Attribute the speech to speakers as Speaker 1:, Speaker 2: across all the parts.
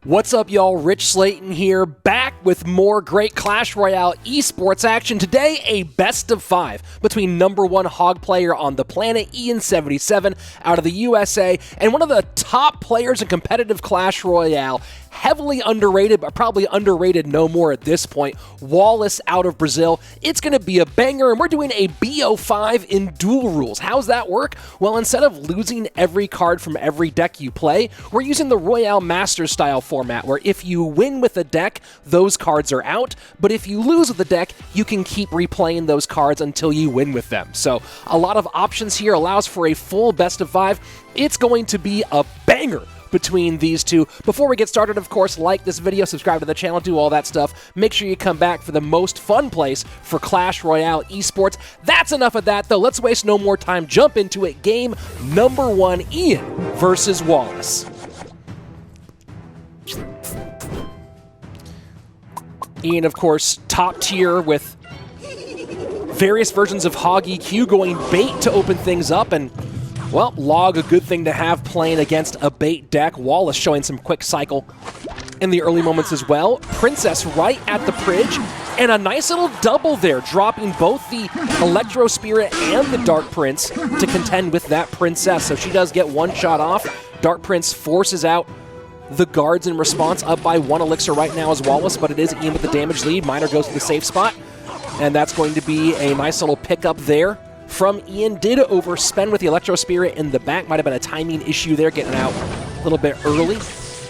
Speaker 1: What's up, y'all? Rich Slayton here, back with more great Clash Royale esports action. Today, a best of 5 between #1 hog player on the planet, Ian77, out of the USA, and one of the top players in competitive Clash Royale, heavily underrated, but probably underrated no more at this point, Wallace out of Brazil. It's going to be a banger, and we're doing a BO5 in duel rules. How's that work? Well, instead of losing every card from every deck you play, we're using the Royale Masters style format, where if you win with a deck, those cards are out, but if you lose with the deck, you can keep replaying those cards until you win with them. So a lot of options here, allows for a full best of 5. It's going to be a banger between these two. Before we get started, of course, like this video, subscribe to the channel, do all that stuff. Make sure you come back for the most fun place for Clash Royale esports. That's enough of that, though. Let's waste no more time. Jump into it. Game #1, Ian versus Wallace. Ian, of course, top tier with various versions of Hog EQ, going bait to open things up, and well, log, a good thing to have playing against a bait deck. Wallace showing some quick cycle in the early moments as well. Princess right at the bridge, and a nice little double there, dropping both the Electro Spirit and the Dark Prince to contend with that Princess. So she does get one shot off. Dark Prince forces out the guards in response, up by 1 elixir right now as Wallace, but it is Ian with the damage lead. Miner goes to the safe spot, and that's going to be a nice little pickup there from Ian. Did overspend with the Electro Spirit in the back. Might have been a timing issue there, getting out a little bit early.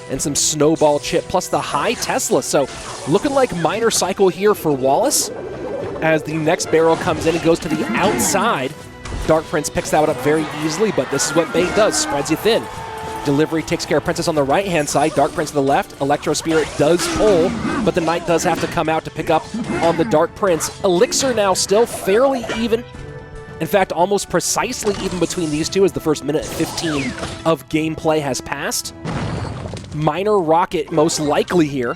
Speaker 1: And some snowball chip, plus the high Tesla. So looking like minor cycle here for Wallace as the next barrel comes in and goes to the outside. Dark Prince picks that one up very easily, but this is what bait does, spreads you thin. Delivery takes care of Princess on the right-hand side, Dark Prince to the left. Electro Spirit does pull, but the Knight does have to come out to pick up on the Dark Prince. Elixir now still fairly even. In fact, almost precisely even between these two as the first minute 15 of gameplay has passed. Minor Rocket most likely here,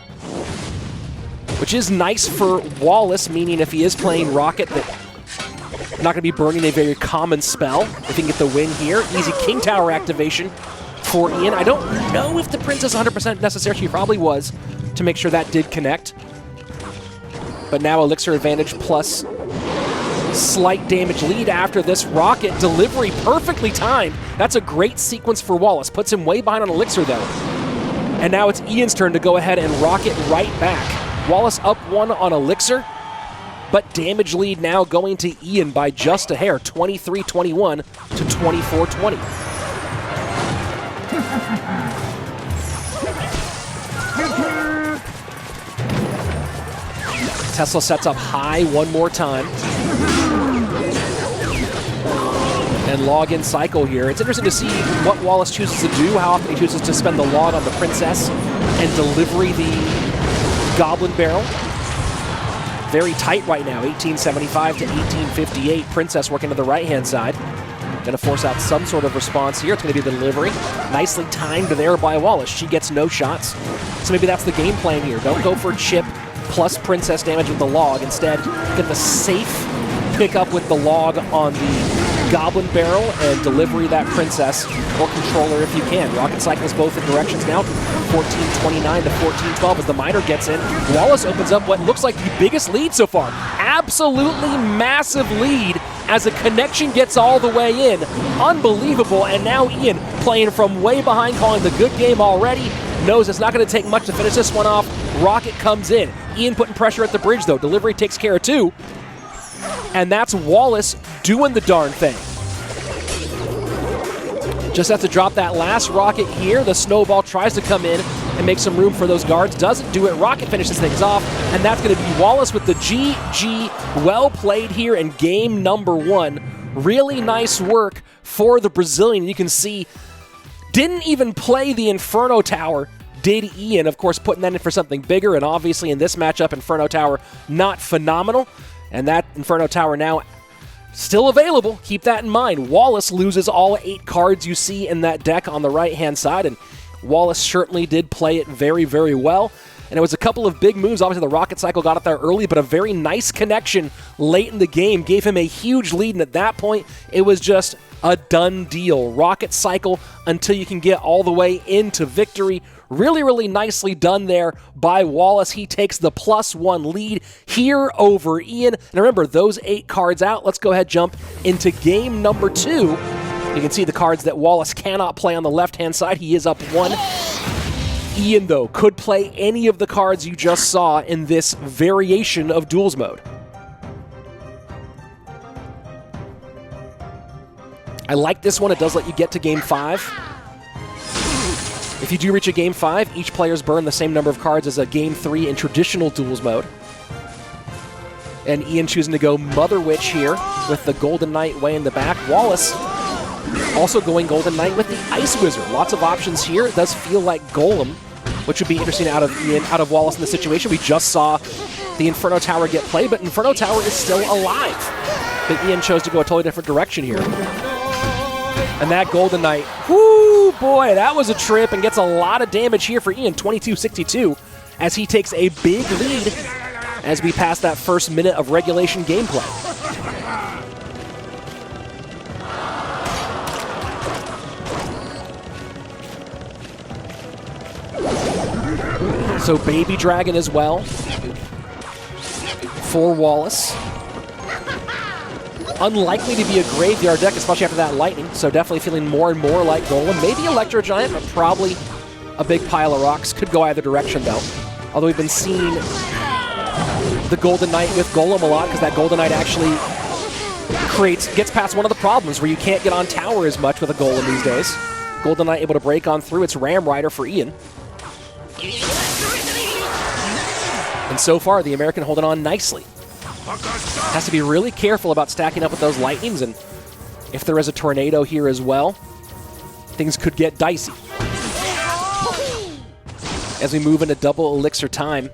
Speaker 1: which is nice for Wallace, meaning if he is playing Rocket, that not going to be burning a very common spell. If he can get the win here, easy King Tower activation for Ian. I don't know if the Princess 100% necessary. She probably was, to make sure that did connect. But now Elixir advantage plus slight damage lead after this Rocket. Delivery perfectly timed. That's a great sequence for Wallace. Puts him way behind on Elixir, though. And now it's Ian's turn to go ahead and rocket right back. Wallace up 1 on Elixir, but damage lead now going to Ian by just a hair, 23-21 to 24-20. Tesla sets up high one more time. And log in cycle here. It's interesting to see what Wallace chooses to do, how often he chooses to spend the log on the Princess and delivery the Goblin Barrel. Very tight right now, 1875 to 1858. Princess working to the right-hand side. Gonna force out some sort of response here. It's gonna be the delivery. Nicely timed there by Wallace. She gets no shots. So maybe that's the game plan here. Don't go for chip plus Princess damage with the log. Instead, get the safe pickup with the log on the Goblin Barrel and delivery that Princess or Controller if you can. Rocket cycles both in directions now, 14-29 to 14-12 as the Miner gets in. Wallace opens up what looks like the biggest lead so far. Absolutely massive lead as a connection gets all the way in. Unbelievable, and now Ian playing from way behind, calling the good game already. Knows it's not going to take much to finish this one off. Rocket comes in. Ian putting pressure at the bridge, though. Delivery takes care of 2. And that's Wallace doing the darn thing. Just have to drop that last rocket here. The snowball tries to come in and make some room for those guards. Doesn't do it. Rocket finishes things off. And that's going to be Wallace with the GG. Well played here in game #1. Really nice work for the Brazilian. You can see, didn't even play the Inferno Tower, did Ian. Of course, putting that in for something bigger. And obviously in this matchup, Inferno Tower, not phenomenal. And that Inferno Tower now still available. Keep that in mind. Wallace loses all 8 cards you see in that deck on the right-hand side, and Wallace certainly did play it very, very well. And it was a couple of big moves. Obviously, the rocket cycle got up there early, but a very nice connection late in the game gave him a huge lead. And at that point, it was just a done deal. Rocket cycle until you can get all the way into victory. Really, really nicely done there by Wallace. He takes the +1 lead here over Ian. And remember, those 8 cards out. Let's go ahead and jump into game number 2. You can see the cards that Wallace cannot play on the left-hand side. He is up 1. Ian, though, could play any of the cards you just saw in this variation of duels mode. I like this one. It does let you get to game 5. If you do reach a game 5, each player's burn the same number of cards as a game 3 in traditional duels mode. And Ian choosing to go Mother Witch here with the Golden Knight way in the back. Wallace also going Golden Knight with the Ice Wizard. Lots of options here. It does feel like Golem, which would be interesting out of Wallace in the situation. We just saw the Inferno Tower get played, but Inferno Tower is still alive. But Ian chose to go a totally different direction here. And that Golden Knight, whoo, boy, that was a trip and gets a lot of damage here for Ian, 22-62, as he takes a big lead as we pass that first minute of regulation gameplay. So Baby Dragon as well for Wallace. Unlikely to be a graveyard deck, especially after that lightning, so definitely feeling more and more like Golem. Maybe Electro Giant, but probably a big pile of rocks. Could go either direction, though. Although we've been seeing the Golden Knight with Golem a lot, because that Golden Knight actually gets past one of the problems where you can't get on tower as much with a Golem these days. Golden Knight able to break on through. It's Ram Rider for Ian. And so far, the American holding on nicely. Has to be really careful about stacking up with those lightnings, and if there is a tornado here as well, things could get dicey. As we move into double elixir time,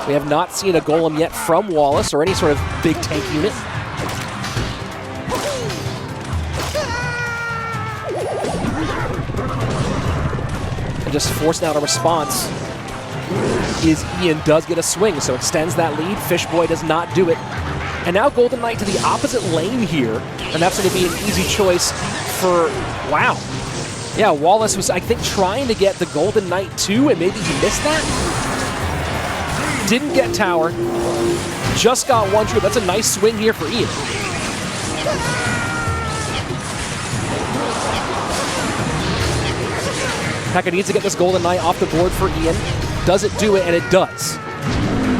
Speaker 1: we have not seen a Golem yet from Wallace or any sort of big tank unit. And just forcing out a response is Ian does get a swing, so extends that lead. Fishboy does not do it. And now Golden Knight to the opposite lane here, and that's going to be an easy choice for, wow. Yeah, Wallace was, I think, trying to get the Golden Knight too, and maybe he missed that? Didn't get tower. Just got one true. That's a nice swing here for Ian. Pekka needs to get this Golden Knight off the board for Ian. Does it do it? And it does.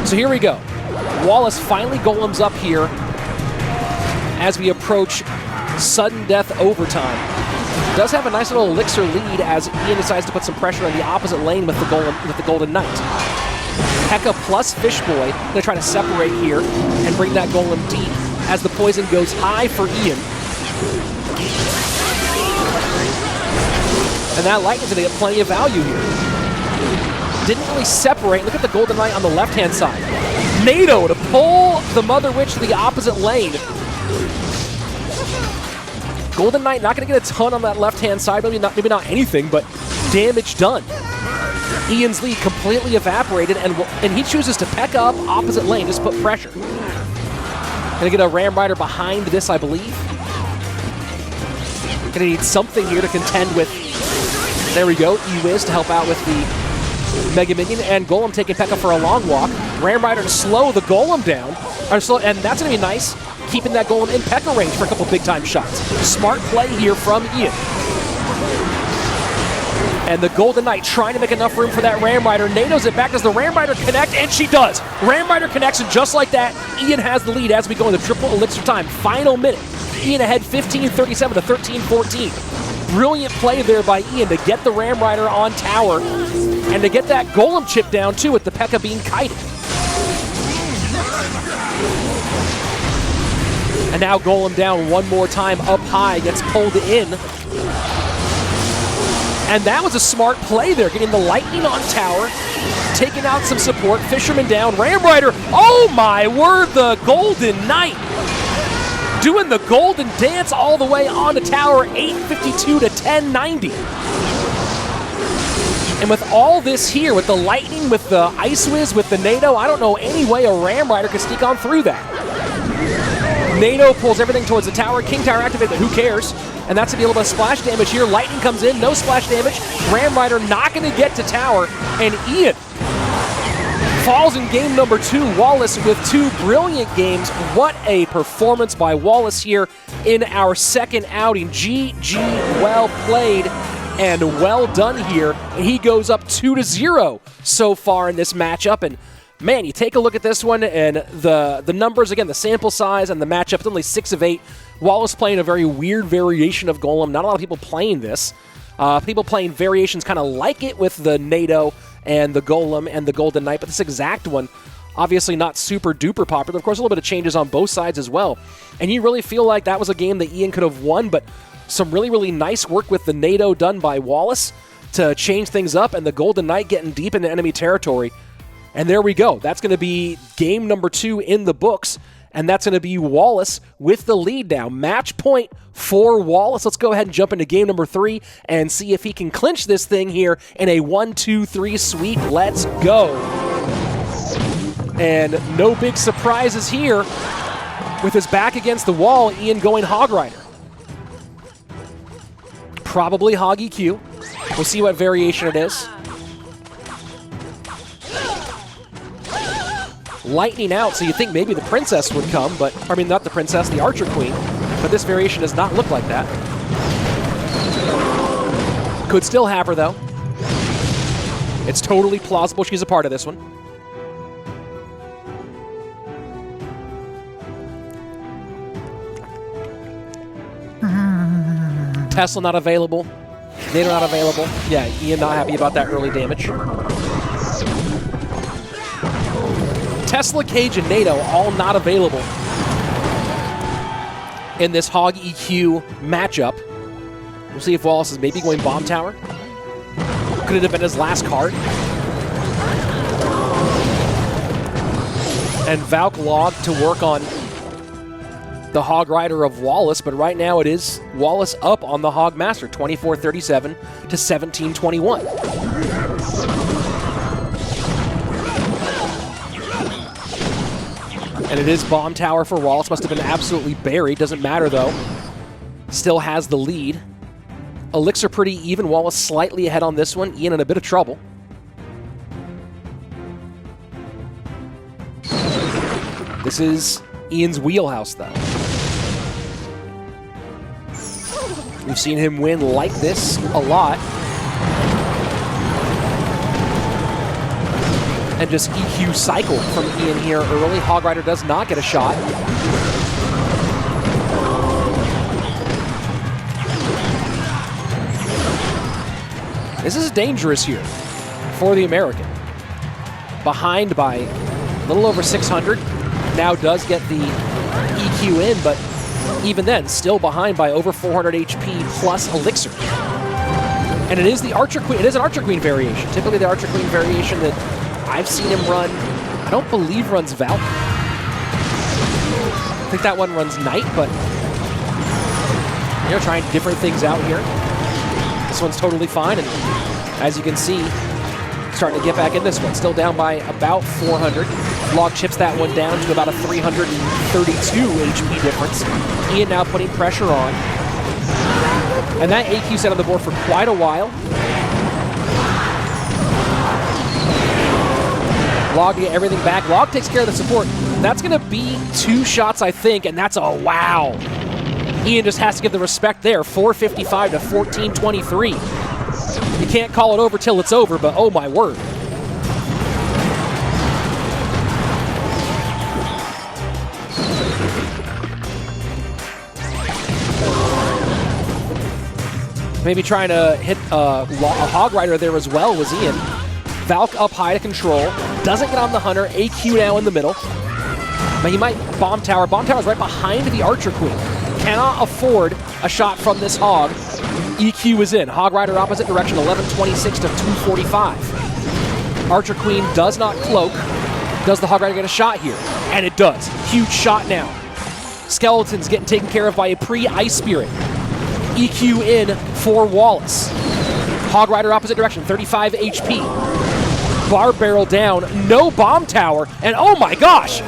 Speaker 1: So here we go. Wallace finally golems up here as we approach sudden death overtime. Does have a nice little elixir lead as Ian decides to put some pressure on the opposite lane with the Golden Knight. Pekka plus Fishboy going to try to separate here and bring that Golem deep as the poison goes high for Ian. And that Lightning's going to get plenty of value here. Didn't really separate. Look at the Golden Knight on the left-hand side. NATO to pull the Mother Witch to the opposite lane. Golden Knight not going to get a ton on that left-hand side. Maybe not anything, but damage done. Ian's lead completely evaporated, and he chooses to peck up opposite lane, just put pressure. Gonna get a Ram Rider behind this, I believe. Gonna need something here to contend with. There we go, E-Wiz to help out with the Mega Minion, and Golem taking Pekka for a long walk. Ram Rider to slow the Golem down, and that's gonna be nice, keeping that Golem in Pekka range for a couple big-time shots. Smart play here from Ian. And the Golden Knight trying to make enough room for that Ram Rider. NATO's it back. Does the Ram Rider connect? And she does. Ram Rider connects, and just like that, Ian has the lead as we go into triple elixir time. Final minute. Ian ahead 15-37 to 13-14. Brilliant play there by Ian to get the Ram Rider on tower and to get that Golem chip down too with the Pekka being kited. And now Golem down one more time up high, gets pulled in. And that was a smart play there, getting the Lightning on tower, taking out some support, Fisherman down, Ram Rider, oh my word, the Golden Knight. Doing the Golden Dance all the way on the tower, 852 to 1090. And with all this here, with the lightning, with the Ice Whiz, with the NATO, I don't know any way a Ram Rider could sneak on through that. NATO pulls everything towards the tower. King Tower activated, but who cares? And that's going to be a little bit of splash damage here. Lightning comes in, no splash damage. Ram Rider not going to get to tower. And Ian falls in game number 2. Wallace with 2 brilliant games. What a performance by Wallace here in our second outing. GG, well played. And well done here. And he goes up 2-0 so far in this matchup. And man, you take a look at this one and the numbers, again, the sample size and the matchup, it's only 6 of 8. Wallace playing a very weird variation of Golem. Not a lot of people playing this. People playing variations kind of like it with the NATO and the Golem and the Golden Knight, but this exact one, obviously not super duper popular. Of course, a little bit of changes on both sides as well. And you really feel like that was a game that Ian could have won, but some really, really nice work with the NATO done by Wallace to change things up, and the Golden Knight getting deep into enemy territory. And there we go. That's going to be game number 2 in the books, and that's going to be Wallace with the lead now. Match point for Wallace. Let's go ahead and jump into game number 3 and see if he can clinch this thing here in a 1-2-3 sweep. Let's go. And no big surprises here. With his back against the wall, Ian going Hog Rider. Probably Hog EQ. We'll see what variation it is. Lightning out, so you think maybe the Princess would come, but, I mean, not the Princess, the Archer Queen, but this variation does not look like that. Could still have her, though. It's totally plausible she's a part of this one. Tesla not available. NATO not available. Yeah, Ian not happy about that early damage. Tesla, Cage, and NATO all not available in this Hog EQ matchup. We'll see if Wallace is maybe going Bomb Tower. Could it have been his last card? And Valk Log to work on the Hog Rider of Wallace, but right now it is Wallace up on the Hog Master, 24-37 to 17-21. And it is Bomb Tower for Wallace. Must have been absolutely buried. Doesn't matter, though. Still has the lead. Elixir pretty even. Wallace slightly ahead on this one. Ian in a bit of trouble. This is Ian's wheelhouse, though. We've seen him win like this a lot. And just EQ cycle from Ian here early. Hog Rider does not get a shot. This is dangerous here for the American. Behind by a little over 600. Now does get the EQ in, but even then, still behind by over 400 HP plus Elixir. And it is the Archer Queen. It is an Archer Queen variation. Typically the Archer Queen variation that I've seen him run, I don't believe runs Valk. I think that one runs Knight, but you know, trying different things out here. This one's totally fine, and as you can see, starting to get back in this one. Still down by about 400. Log chips that one down to about a 332 HP difference. Ian now putting pressure on. And that AQ set on the board for quite a while. Log to get everything back. Log takes care of the support. That's going to be 2 shots, I think, and that's a wow. Ian just has to give the respect there. 455 to 1423. You can't call it over till it's over, but oh my word. Maybe trying to hit a Hog Rider there as well was Ian. Valk up high to control. Doesn't get on the Hunter. AQ now in the middle. But he might Bomb Tower. Bomb Tower is right behind the Archer Queen. Cannot afford a shot from this Hog. EQ is in. Hog Rider opposite direction, 1126 to 245. Archer Queen does not cloak. Does the Hog Rider get a shot here? And it does. Huge shot now. Skeleton's getting taken care of by a pre-Ice Spirit. EQ in for Wallace. Hog Rider opposite direction, 35 HP. Bar barrel down, no bomb tower, and oh my gosh,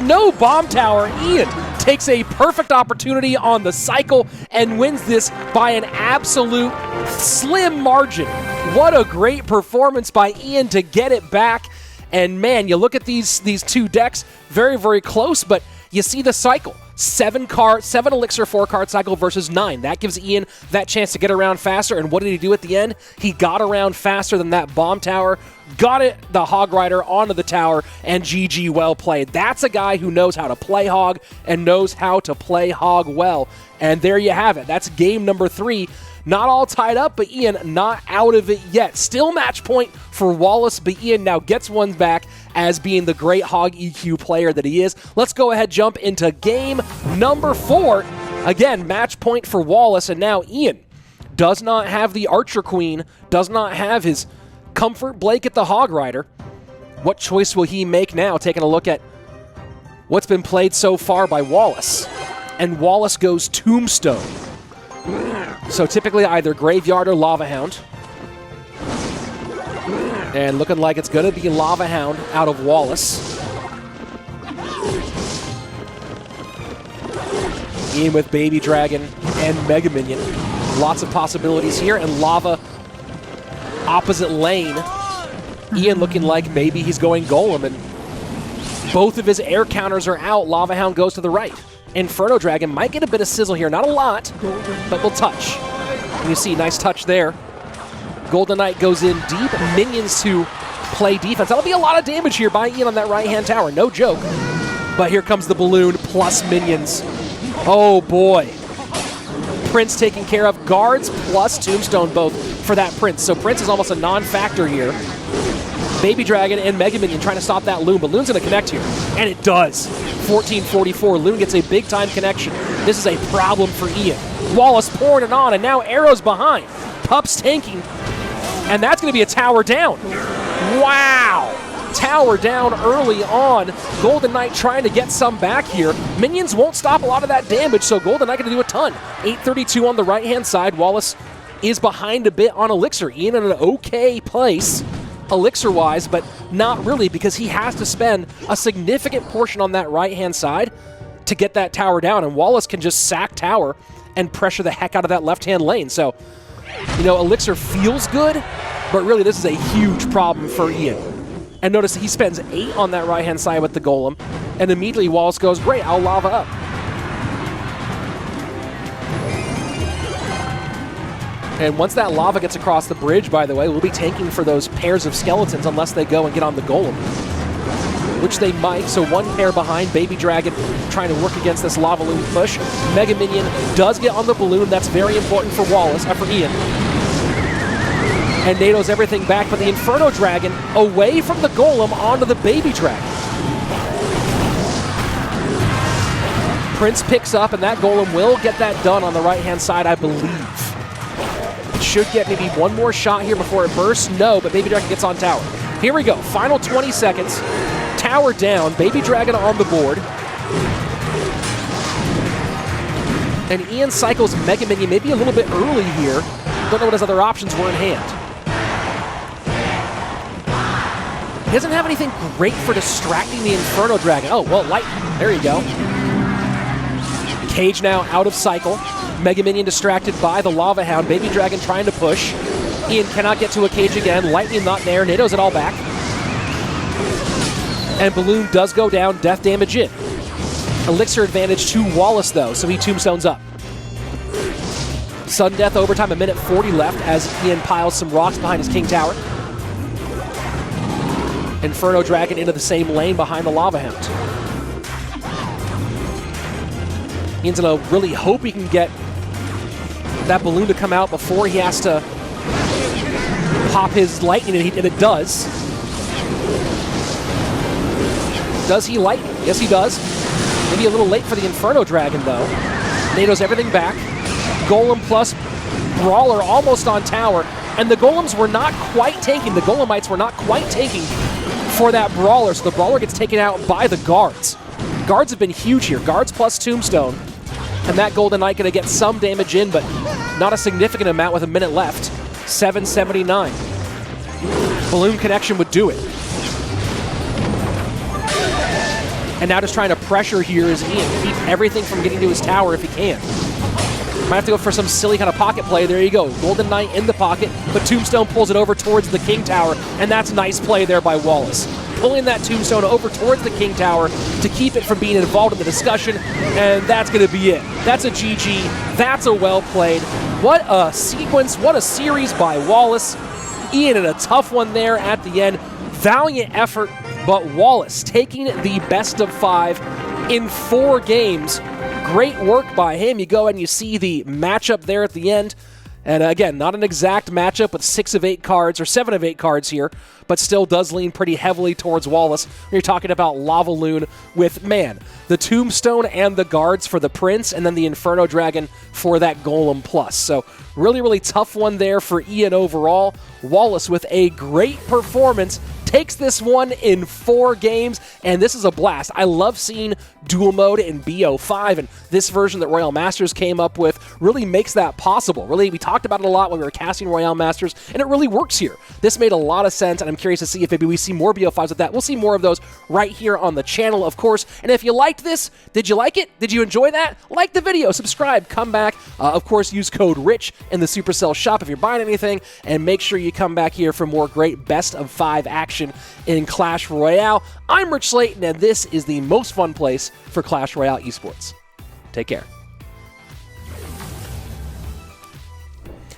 Speaker 1: no bomb tower. Ian takes a perfect opportunity on the cycle and wins this by an absolute slim margin. What a great performance by Ian to get it back. And man, you look at these two decks, very, very close, but you see the cycle. 7 elixir, 4-card cycle versus 9. That gives Ian that chance to get around faster. And what did he do at the end? He got around faster than that bomb tower, got it, the Hog Rider onto the tower, and GG, well played. That's a guy who knows how to play Hog and knows how to play Hog well. And there you have it. That's game number 3. Not all tied up, but Ian not out of it yet. Still match point for Wallace, but Ian now gets one back as being the great Hog EQ player that he is. Let's go ahead, jump into game number 4. Again, match point for Wallace, and now Ian does not have the Archer Queen, does not have his comfort blanket, the Hog Rider. What choice will he make now? Taking a look at what's been played so far by Wallace. And Wallace goes Tombstone. So typically either Graveyard or Lava Hound. And looking like it's going to be Lava Hound out of Wallace. Ian with Baby Dragon and Mega Minion. Lots of possibilities here. And Lava opposite lane. Ian looking like maybe he's going Golem. And both of his air counters are out. Lava Hound goes to the right. Inferno Dragon might get a bit of sizzle here. Not a lot, but will touch. And you see, nice touch there. Golden Knight goes in deep. Minions to play defense. That'll be a lot of damage here by Ian on that right-hand tower. No joke. But here comes the balloon plus minions. Oh, boy. Prince taken care of. Guards plus Tombstone both for that Prince. So Prince is almost a non-factor here. Baby Dragon and Mega Minion trying to stop that Loon, but Loon's going to connect here. And it does. 1444. Loon gets a big-time connection. This is a problem for Ian. Wallace pouring it on, and now Arrow's behind. Pup's tanking, and that's going to be a tower down. Wow! Tower down early on. Golden Knight trying to get some back here. Minions won't stop a lot of that damage, so Golden Knight going to do a ton. 832 on the right-hand side. Wallace is behind a bit on Elixir. Ian in an okay place Elixir-wise, but not really because he has to spend a significant portion on that right-hand side to get that tower down, and Wallace can just sack tower and pressure the heck out of that left-hand lane. So, you know, Elixir feels good, but really this is a huge problem for Ian. And notice he spends 8 on that right-hand side with the Golem, and immediately Wallace goes, great, I'll lava up. And once that lava gets across the bridge, by the way, we'll be tanking for those pairs of skeletons unless they go and get on the Golem, which they might. So one pair behind, Baby Dragon trying to work against this Lava Loon push. Mega Minion does get on the balloon. That's very important for Wallace, for Ian. And NATO's everything back, but the Inferno Dragon away from the Golem onto the Baby Dragon. Prince picks up, and that Golem will get that done on the right-hand side, I believe. Should get maybe one more shot here before it bursts. No, but Baby Dragon gets on tower. Here we go. Final 20 seconds. Tower down. Baby Dragon on the board. And Ian cycles Mega Minion maybe a little bit early here. Don't know what his other options were in hand. He doesn't have anything great for distracting the Inferno Dragon. Oh, well, light. There you go. Cage now out of cycle. Mega Minion distracted by the Lava Hound. Baby Dragon trying to push. Ian cannot get to a cage again. Lightning not there. NATO's it all back. And Balloon does go down. Death damage in. Elixir advantage to Wallace, though, so he tombstones up. Sudden death overtime, 1:40 left as Ian piles some rocks behind his King Tower. Inferno Dragon into the same lane behind the Lava Hound. Ian's gonna really hope he can get that balloon to come out before he has to pop his lightning, and it does. Does he lightning? Yes, he does. Maybe a little late for the Inferno Dragon, though. NATO's everything back. Golem plus Brawler almost on tower, and the Golems were not quite tanking. The Golemites were not quite tanking for that Brawler, so the Brawler gets taken out by the Guards. Guards have been huge here. Guards plus Tombstone. And that Golden Knight going to get some damage in, but not a significant amount with a minute left. 779. Balloon connection would do it. And now just trying to pressure here is Ian. Keep everything from getting to his tower if he can. Might have to go for some silly kind of pocket play. There you go. Golden Knight in the pocket, but Tombstone pulls it over towards the King Tower, and that's nice play there by Wallace. Pulling that Tombstone over towards the King Tower to keep it from being involved in the discussion, and that's going to be it. That's a GG. That's a well played. What a sequence. What a series by Wallace. Ian in a tough one there at the end. Valiant effort, but Wallace taking the best of 5 in 4 games. Great work by him. You go and you see the matchup there at the end. And again, not an exact matchup with 6 of 8 cards, or 7 of 8 cards here, but still does lean pretty heavily towards Wallace. You're talking about Lava Loon with, man, the Tombstone and the guards for the Prince, and then the Inferno Dragon for that Golem Plus. So really, really tough one there for Ian overall. Wallace with a great performance. Takes this one in 4 games, and this is a blast. I love seeing dual mode in BO5, and this version that Royale Masters came up with really makes that possible. Really, we talked about it a lot when we were casting Royale Masters, and it really works here. This made a lot of sense, and I'm curious to see if maybe we see more BO5s with that. We'll see more of those right here on the channel, of course. And if you liked this, did you like it? Did you enjoy that? Like the video, subscribe, come back. Of course, use code RICH in the Supercell shop if you're buying anything, and make sure you come back here for more great best of 5 action in Clash Royale. I'm Rich Slayton, and this is the most fun place for Clash Royale esports. Take care.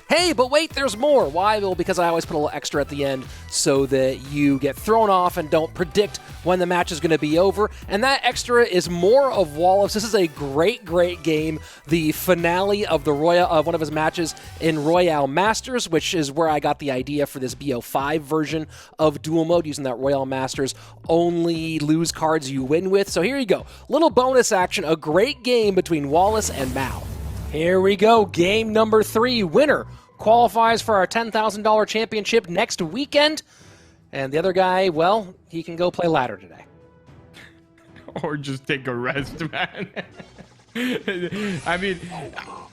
Speaker 1: Hey, but wait, there's more. Why? Well, because I always put a little extra at the end so that you get thrown off and don't predict when the match is going to be over. And that extra is more of Wallace. This is a great, great game. The finale of the one of his matches in Royale Masters, which is where I got the idea for this BO5 version of dual mode, using that Royale Masters only lose cards you win with. So here you go. Little bonus action. A great game between Wallace and Mao. Here we go. Game number 3. Winner qualifies for our $10,000 championship next weekend. And the other guy, well, he can go play ladder today.
Speaker 2: Or just take a rest, man. I mean,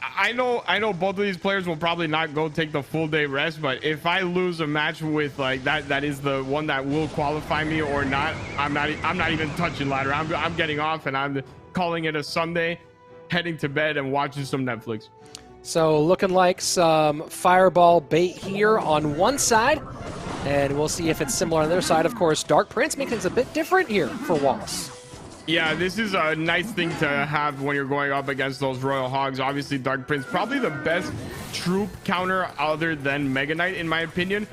Speaker 2: I know both of these players will probably not go take the full day rest, but if I lose a match with like that is the one that will qualify me or not, I'm not even touching ladder. I'm getting off, and I'm calling it a Sunday, heading to bed and watching some Netflix.
Speaker 1: So looking like some fireball bait here on one side, and we'll see if it's similar on the other side. Of course, Dark Prince makes things a bit different here for Wallace.
Speaker 2: Yeah, this is a nice thing to have when you're going up against those Royal Hogs. Obviously, Dark Prince, probably the best troop counter other than Mega Knight, in my opinion.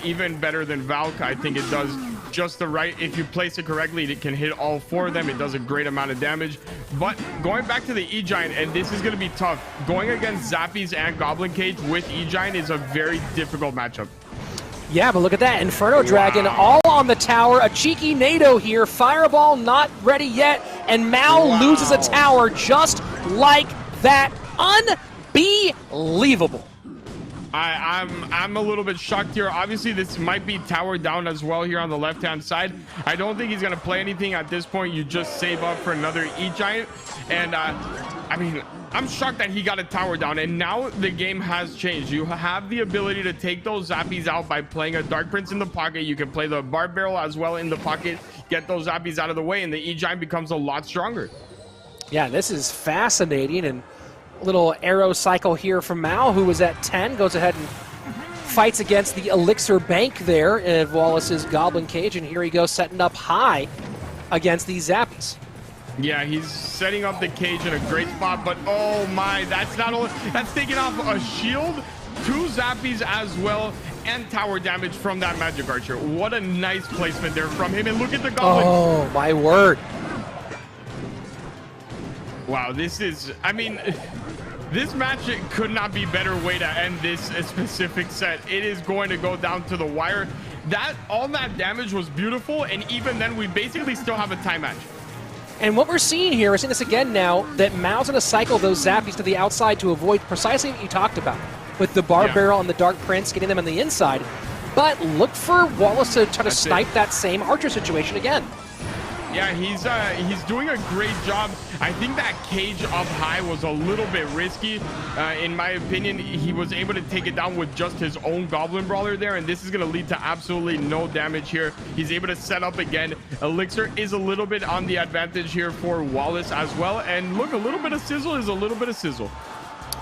Speaker 2: Even better than Valk. I think it does just the right. If you place it correctly, it can hit all 4 of them. It does a great amount of damage. But going back to the E-Giant, and this is going to be tough. Going against Zappies and Goblin Cage with E-Giant is a very difficult matchup.
Speaker 1: Yeah, but look at that. Inferno Dragon all on the tower. A cheeky NATO here. Fireball not ready yet. And Mao loses a tower just like that. Unbelievable.
Speaker 2: I'm a little bit shocked here. Obviously, this might be tower down as well here on the left-hand side. I don't think he's going to play anything at this point. You just save up for another E-Giant. And, I mean, I'm shocked that he got a tower down. And now the game has changed. You have the ability to take those Zappies out by playing a Dark Prince in the pocket. You can play the Barb Barrel as well in the pocket, get those Zappies out of the way, and the E-Giant becomes a lot stronger.
Speaker 1: Yeah, this is fascinating. And little arrow cycle here from Mao, who was at 10, goes ahead and fights against the Elixir Bank there of Wallace's Goblin Cage, and here he goes setting up high against these Zappies.
Speaker 2: Yeah, he's setting up the cage in a great spot, but oh my, that's not only, that's taking off a shield, 2 Zappies as well, and tower damage from that Magic Archer. What a nice placement there from him, and look at the Goblin.
Speaker 1: Oh, my word.
Speaker 2: Wow, this is, I mean, this match could not be a better way to end this specific set. It is going to go down to the wire. All that damage was beautiful, and even then, we basically still have a tie match.
Speaker 1: And what we're seeing here, we're seeing this again now, that Mao's going to cycle those Zappies to the outside to avoid precisely what you talked about, with the Barb Barrel and the Dark Prince getting them on the inside. But look for Wallace to try to snipe that same Archer situation again.
Speaker 2: Yeah, he's doing a great job. I think that cage up high was a little bit risky. In my opinion, he was able to take it down with just his own Goblin Brawler there, and this is going to lead to absolutely no damage here. He's able to set up again. Elixir is a little bit on the advantage here for Wallace as well. And look, a little bit of sizzle is a little bit of sizzle.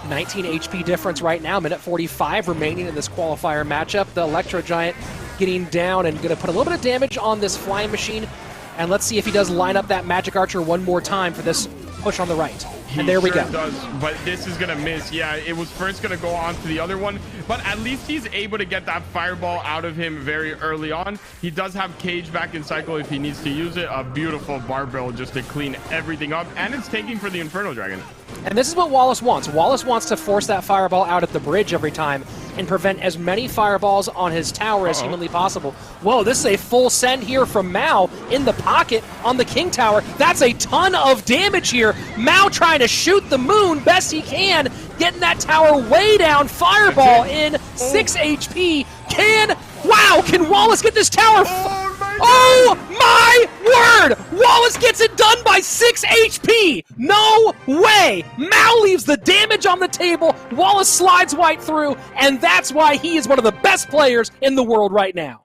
Speaker 1: 19 HP difference right now, minute 45 remaining in this qualifier matchup. The Electro Giant getting down and going to put a little bit of damage on this flying machine. And let's see if he does line up that Magic Archer one more time for this push on the right. And there we go.
Speaker 2: Does, but this is going to miss. Yeah, it was first going to go on to the other one, but at least he's able to get that fireball out of him very early on. He does have cage back in cycle if he needs to use it. A beautiful barbell just to clean everything up, and it's taking for the Inferno Dragon.
Speaker 1: And this is what Wallace wants. Wallace wants to force that fireball out at the bridge every time and prevent as many fireballs on his tower as humanly possible. Whoa, this is a full send here from Mao in the pocket on the King Tower. That's a ton of damage here. Mao trying to shoot the moon best he can, getting that tower way down. Fireball in 6 HP. Can Wallace get this tower? Oh my word! Wallace gets it done by 6 HP! No way! Mao leaves the damage on the table, Wallace slides right through, and that's why he is one of the best players in the world right now.